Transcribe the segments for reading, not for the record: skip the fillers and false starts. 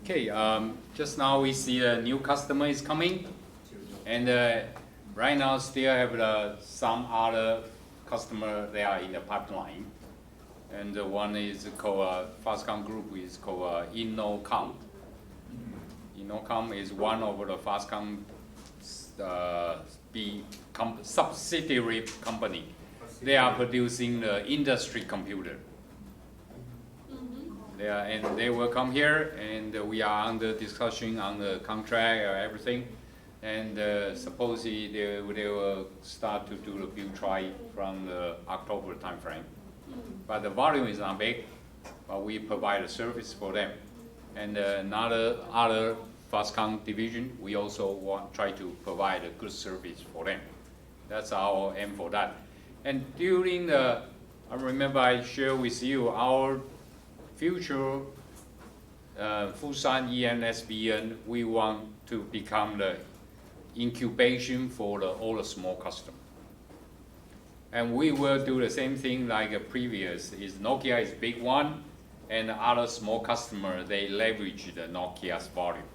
Okay, just now we see a new customer is coming, and right now still have some other customer they are in the pipeline, and one is called FastCom Group is called InnoCom. InnoCom is one of the FastCom subsidiary company. They are producing the industry computer. And they will come here, and we are under discussion on the contract or everything. And supposedly they will start to do the build trial from the October timeframe. But the volume is not big, but we provide a service for them. And other FastCom division, we also try to provide a good service for them. That's our aim for that. And during I remember I shared with you our future FuShan ENSBN, we want to become the incubation for all the small customers. And we will do the same thing like a previous. Nokia is big one, and other small customers, they leverage the Nokia's volume.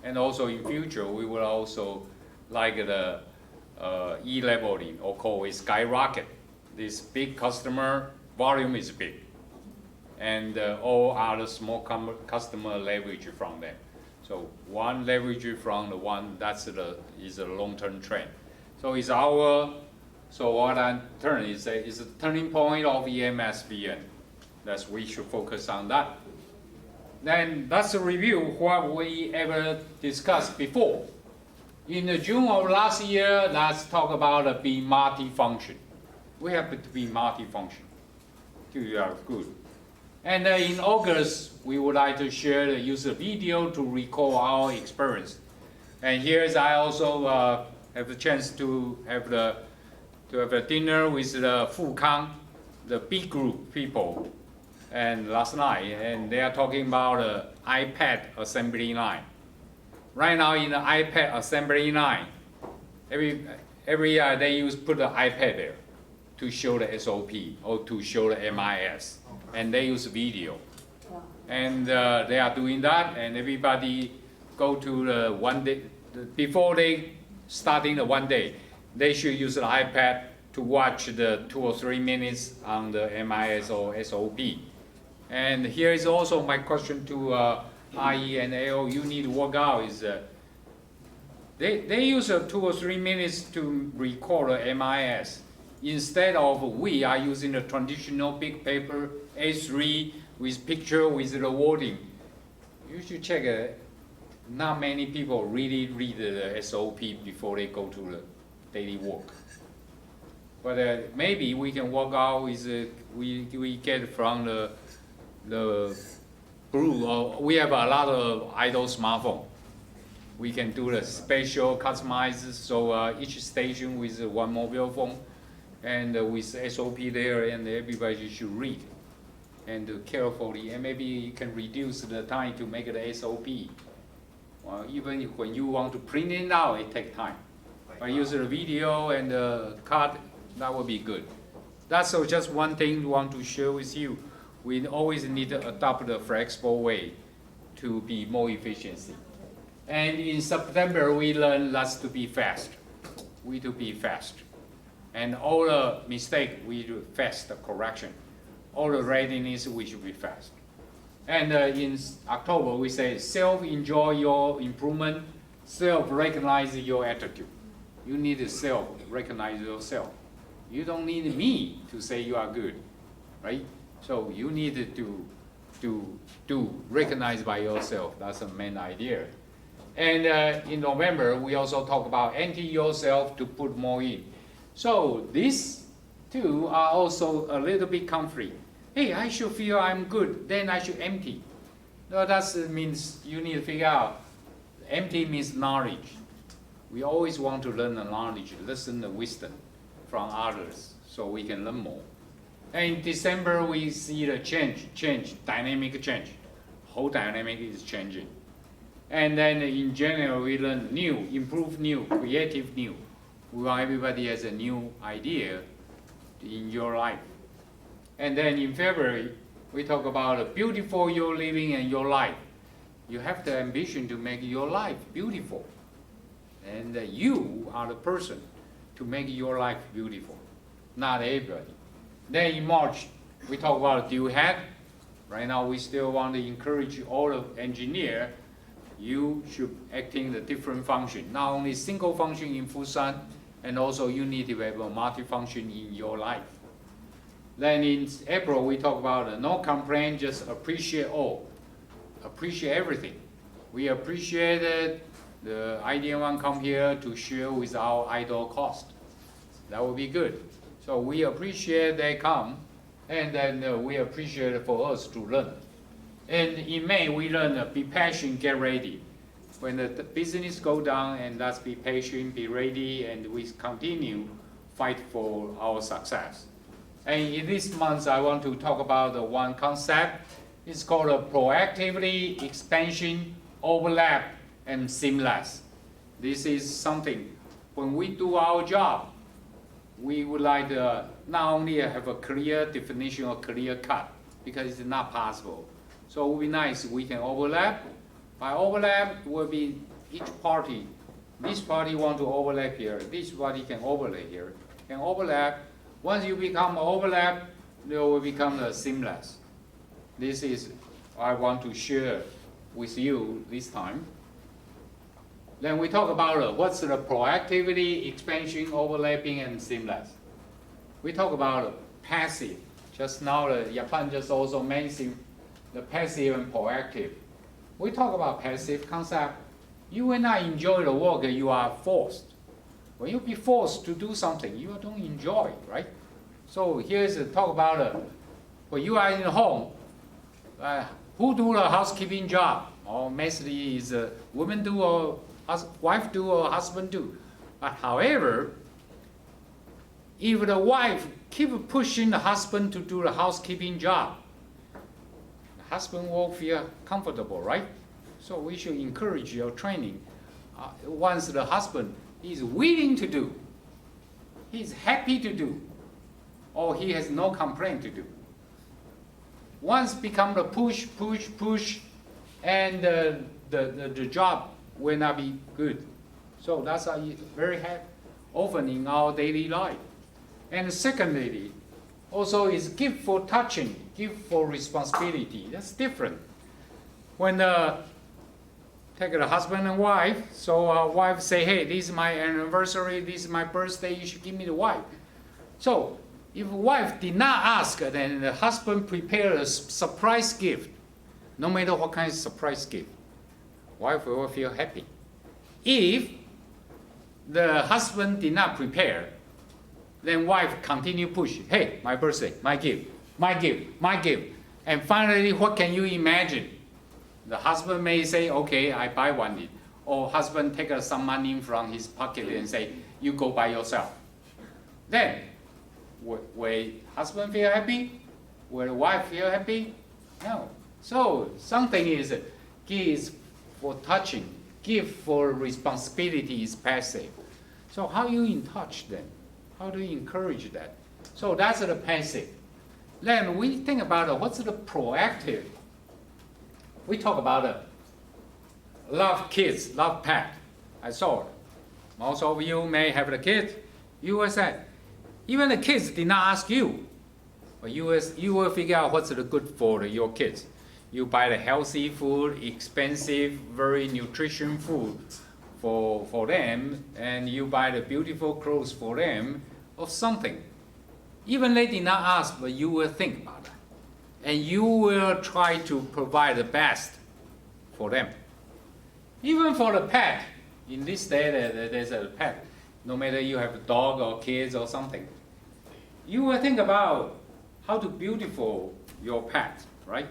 And also in future, we will also like the E-leveling, or call it skyrocket. This big customer volume is big, and all other small customer leverage from them. So one leverage from the one, is a long-term trend. So it's so what I'm turning is a turning point of EMSBN. That's we should focus on that. Then that's a review what we ever discussed before. In June of last year, let's talk about be multifunction. We have to be multifunction. You are good. And in August, we would like to share the user video to recall our experience. And here's I also have the chance to have a dinner with the FuKang, the B group people, and last night, and they are talking about the iPad assembly line. Right now in the iPad assembly line, every they put the iPad there to show the SOP or to show the MIS, and they use video. And they are doing that, and everybody go to the one day, before they starting the one day, they should use the iPad to watch the 2 or 3 minutes on the MIS or SOP. And here is also my question to IE and AO, you need to work out is they use 2 or 3 minutes to record the MIS. Instead of we are using the traditional big paper A3 with picture with the wording. You should check not many people really read the SOP before they go to the daily work. But maybe we can work out with we get from the group. We have a lot of idle smartphone. We can do the special customized, so each station with one mobile phone, and with SOP there, and everybody should read and carefully, and maybe you can reduce the time to make the SOP. Even when you want to print it out, it takes time. But use the video and the card, that would be good. That's just one thing we want to share with you. We always need to adopt the flexible way to be more efficiency. And in September, we learned that's to be fast. We to be fast. And all the mistake, we do fast correction. All the readiness, we should be fast. And in October, we say self-enjoy your improvement, self-recognize your attitude. You need to self-recognize yourself. You don't need me to say you are good, right? So you need to recognize by yourself. That's the main idea. And in November, we also talk about empty yourself to put more in. So these two are also a little bit conflict. Hey, I should feel I'm good, then I should empty. No, that means you need to figure out, empty means knowledge. We always want to learn the knowledge, listen the wisdom from others, so we can learn more. And in December, we see the dynamic change. Whole dynamic is changing. And then in January, we learn new, improve new, creative new. We want everybody has a new idea in your life. And then in February, we talk about beautiful your living and your life. You have the ambition to make your life beautiful. And you are the person to make your life beautiful, not everybody. Then in March, we talk about dual hat. Right now, we still want to encourage all of engineers. You should acting the different function, not only single function in FuShan, and also you need to have a multi-function in your life. Then in April, we talk about no complaint, just appreciate all. Appreciate everything. We appreciated the IDL one come here to share with our idle cost. That would be good. So we appreciate they come, and then we appreciate for us to learn. And in May, we learn be patient, get ready. When the business go down, and let's be patient, be ready, and we continue fight for our success. And in this month, I want to talk about the one concept. It's called a proactivity, expansion, overlap, and seamless. This is something, when we do our job, we would like to not only have a clear definition or clear cut, because it's not possible. So it would be nice if we can overlap. By overlap, it will be each party. This party want to overlap here. This party can overlap here. Can overlap. Once you become overlap, it will become a seamless. This is I want to share with you this time. Then we talk about what's the proactivity, expansion, overlapping, and seamless. We talk about passive. Just now, Japan just also mentioned the passive and proactive. We talk about passive concept. You will not enjoy the work, you are forced. When you be forced to do something, you don't enjoy, right? So here's a talk about when you are in the home, who do the housekeeping job? Or mostly is women do, or wife do, or husband do. But however, if the wife keep pushing the husband to do the housekeeping job, the husband will feel comfortable, right? So we should encourage your training. Once the husband is willing to do, he's happy to do, or he has no complaint to do. Once become the push, and the job will not be good. So that's very often in our daily life. And secondly, also is give for touching, give for responsibility. That's different. When take the husband and wife, so wife say, hey, this is my anniversary, this is my birthday, you should give me the wife. So if wife did not ask, then the husband prepared a surprise gift. No matter what kind of surprise gift, wife will feel happy. If the husband did not prepare, then wife continue push. Hey, my birthday, my gift, my gift, my gift. And finally, what can you imagine? The husband may say, okay, I buy one. Or husband take some money from his pocket and say, you go buy yourself. Then, will husband feel happy? Will the wife feel happy? No. So something is give for touching, give for responsibility is passive. So how you in touch then? How do you encourage that? So that's the passive. Then we think about what's the proactive. We talk about love kids, love pet. I saw it. Most of you may have the kids. You will say, even the kids did not ask you. But you will figure out what's the good for your kids. You buy the healthy food, expensive, very nutrition food for them, and you buy the beautiful clothes for them, or something. Even they did not ask, but you will think about that. And you will try to provide the best for them. Even for the pet, in this day there's a pet, no matter you have a dog or kids or something, you will think about how to beautiful your pet, right?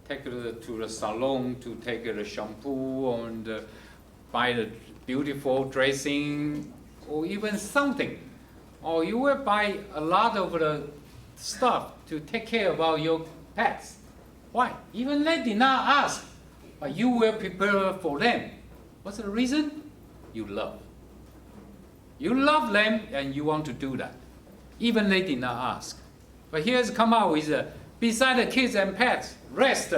Take it to the salon to take the shampoo and buy the beautiful dressing or even something. Or you will buy a lot of the stuff to take care about your pets. Why? Even they did not ask, but you will prepare for them. What's the reason? You love. You love them and you want to do that. Even they did not ask. But here's come out with, beside the kids and pets, rest.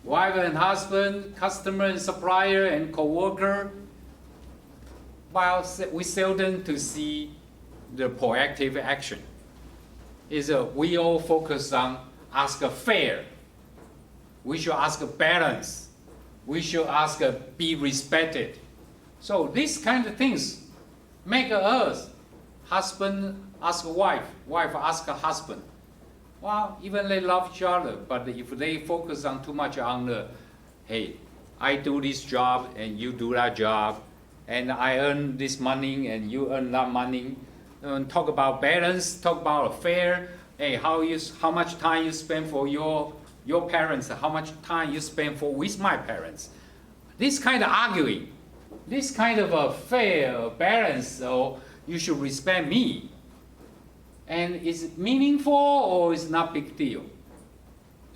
wife and husband, customer and supplier and co-worker. While we seldom to see the proactive action. We all focus on ask a fair. We should ask a balance. We should ask a be respected. So these kind of things make us, husband ask a wife, wife ask a husband. Well, even they love each other, but if they focus on too much on the, hey, I do this job and you do that job, and I earn this money and you earn that money, and talk about balance, talk about affair, hey, how much time you spend for your parents, how much time you spend with my parents. This kind of arguing, this kind of a fair balance, so you should respect me. And is it meaningful or is not big deal?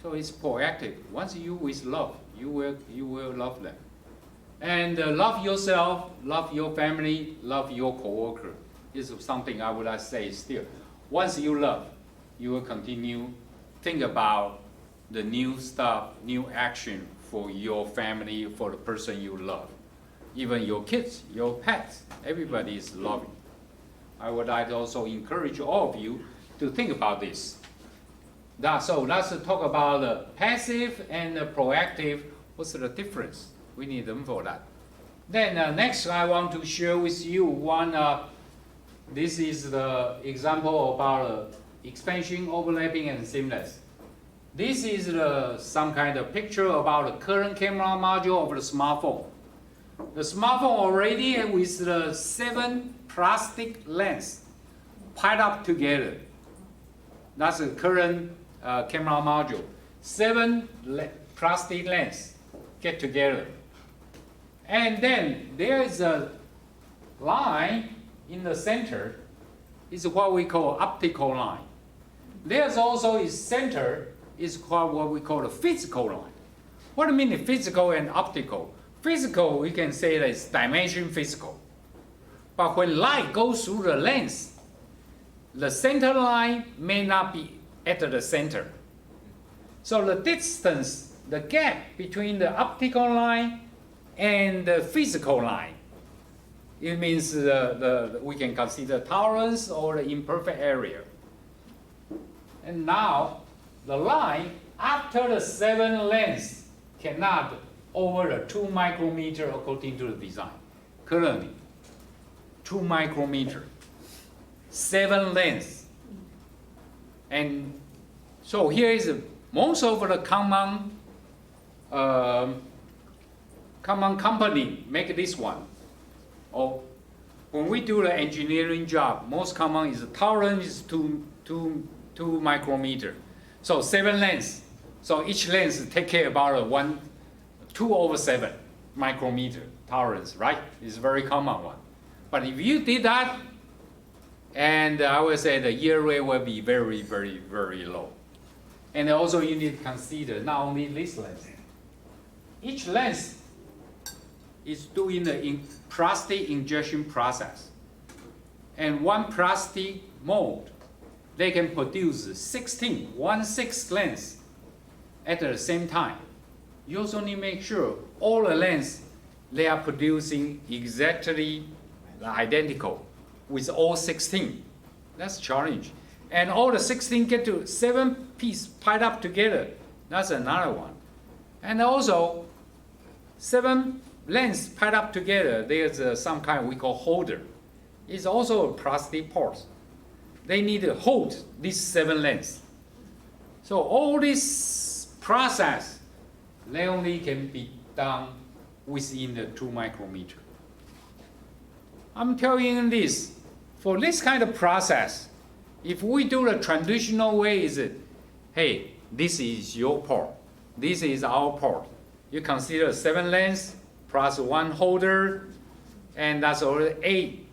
So it's proactive. Once you with love, you will love them. And love yourself, love your family, love your coworker. This is something I would like to say still. Once you love, you will continue think about the new stuff, new action for your family, for the person you love. Even your kids, your pets, everybody is loving. I would like to also encourage all of you to think about this. So let's talk about the passive and the proactive. What's the difference? We need them for that. Then next I want to share with you one, this is the example about expansion, overlapping, and seamless. This is some kind of picture about the current camera module of the smartphone. The smartphone already with the 7 plastic lens piled up together. That's the current camera module. 7 plastic lens get together. And then there is a line in the center, is what we call optical line. There's also a center, is called what we call the physical line. What do you mean physical and optical? Physical, we can say that it's dimension physical. But when light goes through the lens, the center line may not be at the center. So the distance, the gap between the optical line and the physical line, it means we can consider tolerance or the imperfect area. And now, the line after the 7 lens cannot over the 2 micrometer according to the design. Currently, 2 micrometer, 7 lens. And so here is most of the common company make this one. Or when we do the engineering job, most common is tolerance is 2 micrometer. So 7 lens. So each lens take care about 2/7 micrometer tolerance, right? It's a very common one. But if you did that, and I would say the yield rate will be very, very, very low. And also you need to consider not only this lens. Each lens is doing the plastic injection process. And one plastic mold, they can produce 16 lens at the same time. You also need to make sure all the lens, they are producing exactly identical with all 16. That's a challenge. And all the 16 get to 7 pieces piled up together. That's another one. And also, 7 lens piled up together, there's some kind we call holder. It's also a plastic part. They need to hold these 7 lens. So all this process, they only can be done within the 2 micrometer. I'm telling you this, for this kind of process, if we do the traditional way, is it, hey, this is your part, this is our part. You consider 7 lens plus 1 holder, and that's already 8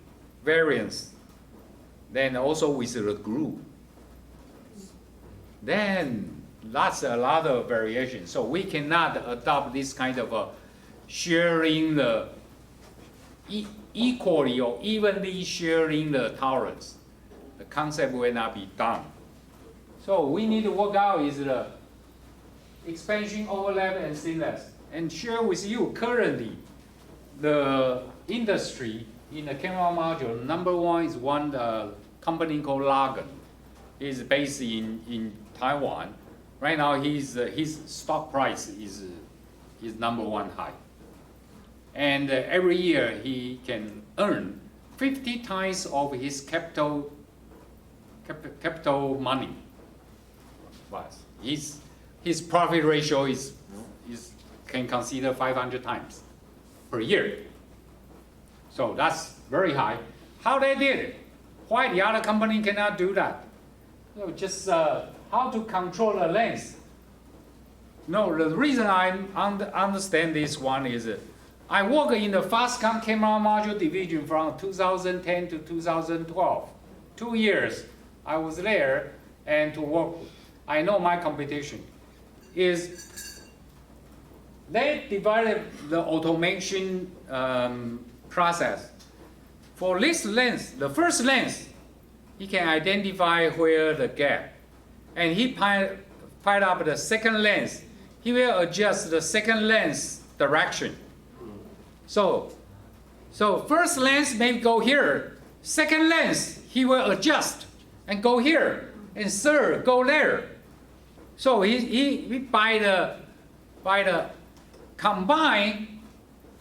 variants. Then also with the glue. Then that's a lot of variation. So we cannot adopt this kind of sharing the equally or evenly sharing the tolerance. The concept will not be done. So we need to work out expansion, overlap, and seamless. And share with you currently, the industry in the camera module, number one is one company called Lagan. He's based in Taiwan. Right now, his stock price is number one high. And every year he can earn 50 times of his capital money. But his profit ratio can consider 500 times per year. So that's very high. How they did it? Why the other company cannot do that? So just how to control the lens. No, the reason I understand this one is I work in the FastCom camera module division from 2010 to 2012. 2 years I was there and to work. I know my competition is they divided the automation process. For this lens, the first lens, he can identify where the gap. And he piled up the second lens. He will adjust the second lens direction. So first lens may go here. Second lens, he will adjust and go here. And third, go there. So he by the combine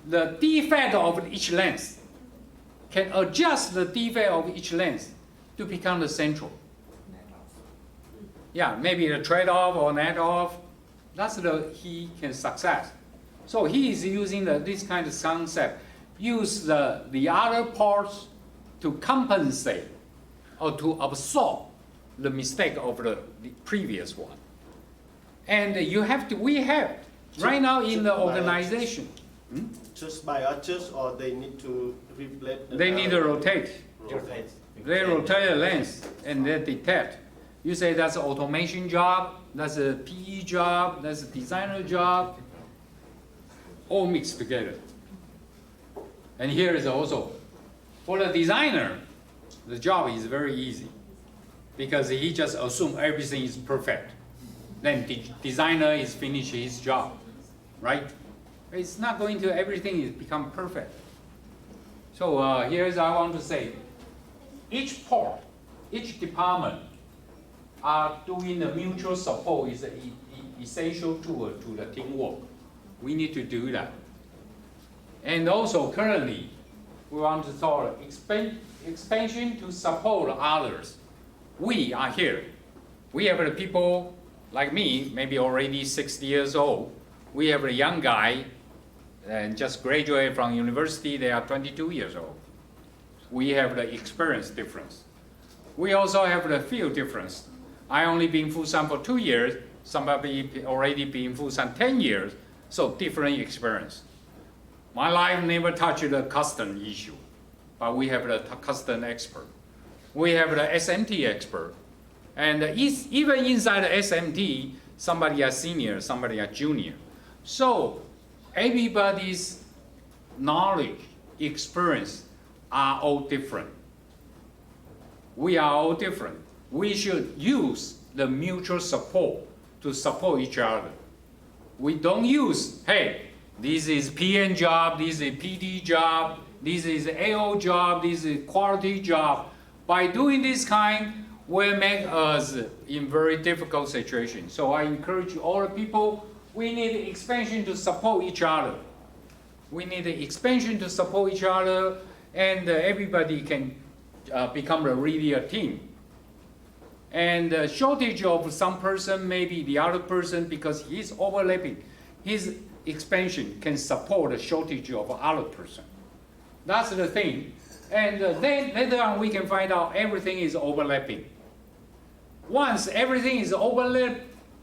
the defect of each lens, can adjust the defect of each lens to become the central. Yeah, maybe the trade-off or net-off. That's he can success. So he is using this kind of concept. Use the other parts to compensate or to absorb the mistake of the previous one. And we have right now in the organization. Just by adjust, or they need to replace? They need to rotate. Rotate. They rotate the lens and they detect. You say that's an automation job, that's a PE job, that's a designer job, all mixed together. And here is also, for the designer, the job is very easy because he just assumes everything is perfect. Then the designer is finished his job, right? It's not going to, everything is become perfect. So here's I want to say, each part, each department are doing the mutual support is an essential tool to the teamwork. We need to do that. And also currently, we want to talk expansion to support others. We are here. We have the people like me, maybe already 60 years old. We have a young guy and just graduated from university, they are 22 years old. We have the experience difference. We also have the field difference. I only been in FuShan for 2 years, somebody already been in FuShan 10 years, so different experience. My life never touched the custom issue, but we have the custom expert. We have the SMT expert. And even inside the SMT, somebody are senior, somebody are junior. So everybody's knowledge, experience are all different. We are all different. We should use the mutual support to support each other. We don't use, hey, this is PN job, this is PD job, this is AO job, this is quality job. By doing this kind, will make us in very difficult situation. So I encourage all the people, we need expansion to support each other. We need expansion to support each other, and everybody can become really a team. And the shortage of some person, maybe the other person, because he's overlapping, his expansion can support the shortage of other person. That's the thing. And then later on we can find out everything is overlapping. Once everything is overlapped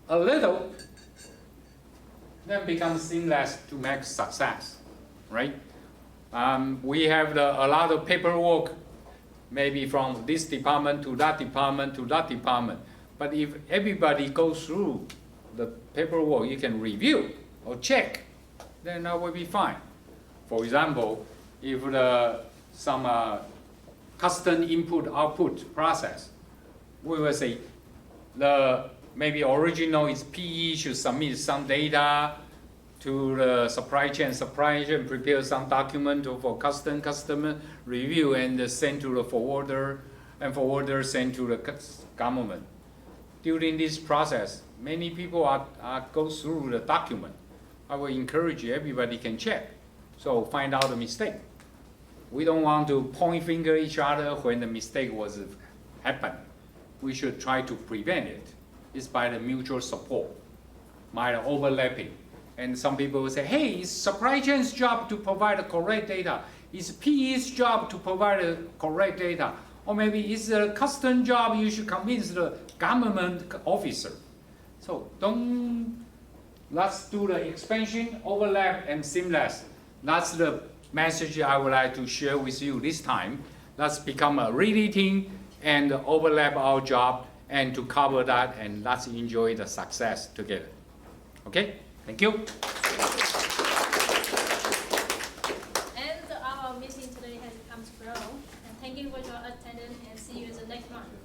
a little, then becomes seamless to make success, right? We have a lot of paperwork, maybe from this department to that department to that department. But if everybody goes through the paperwork, you can review or check, then that will be fine. For example, if some custom input-output process, we will say the maybe original is PE should submit some data to the supply chain prepare some document for customer review and send to the forwarder, and forwarder send to the government. During this process, many people go through the document. I will encourage everybody can check, so find out the mistake. We don't want to point finger each other when the mistake was happened. We should try to prevent it. It's by the mutual support, by the overlapping. And some people will say, hey, it's supply chain's job to provide the correct data. It's PE's job to provide the correct data. Or maybe it's a custom job, you should convince the government officer. So let's do the expansion, overlap, and seamless. That's the message I would like to share with you this time. Let's become a really team and overlap our job and to cover that, and let's enjoy the success together. Okay? Thank you. And our meeting today has come to close. And thank you for your attendance and see you in the next one.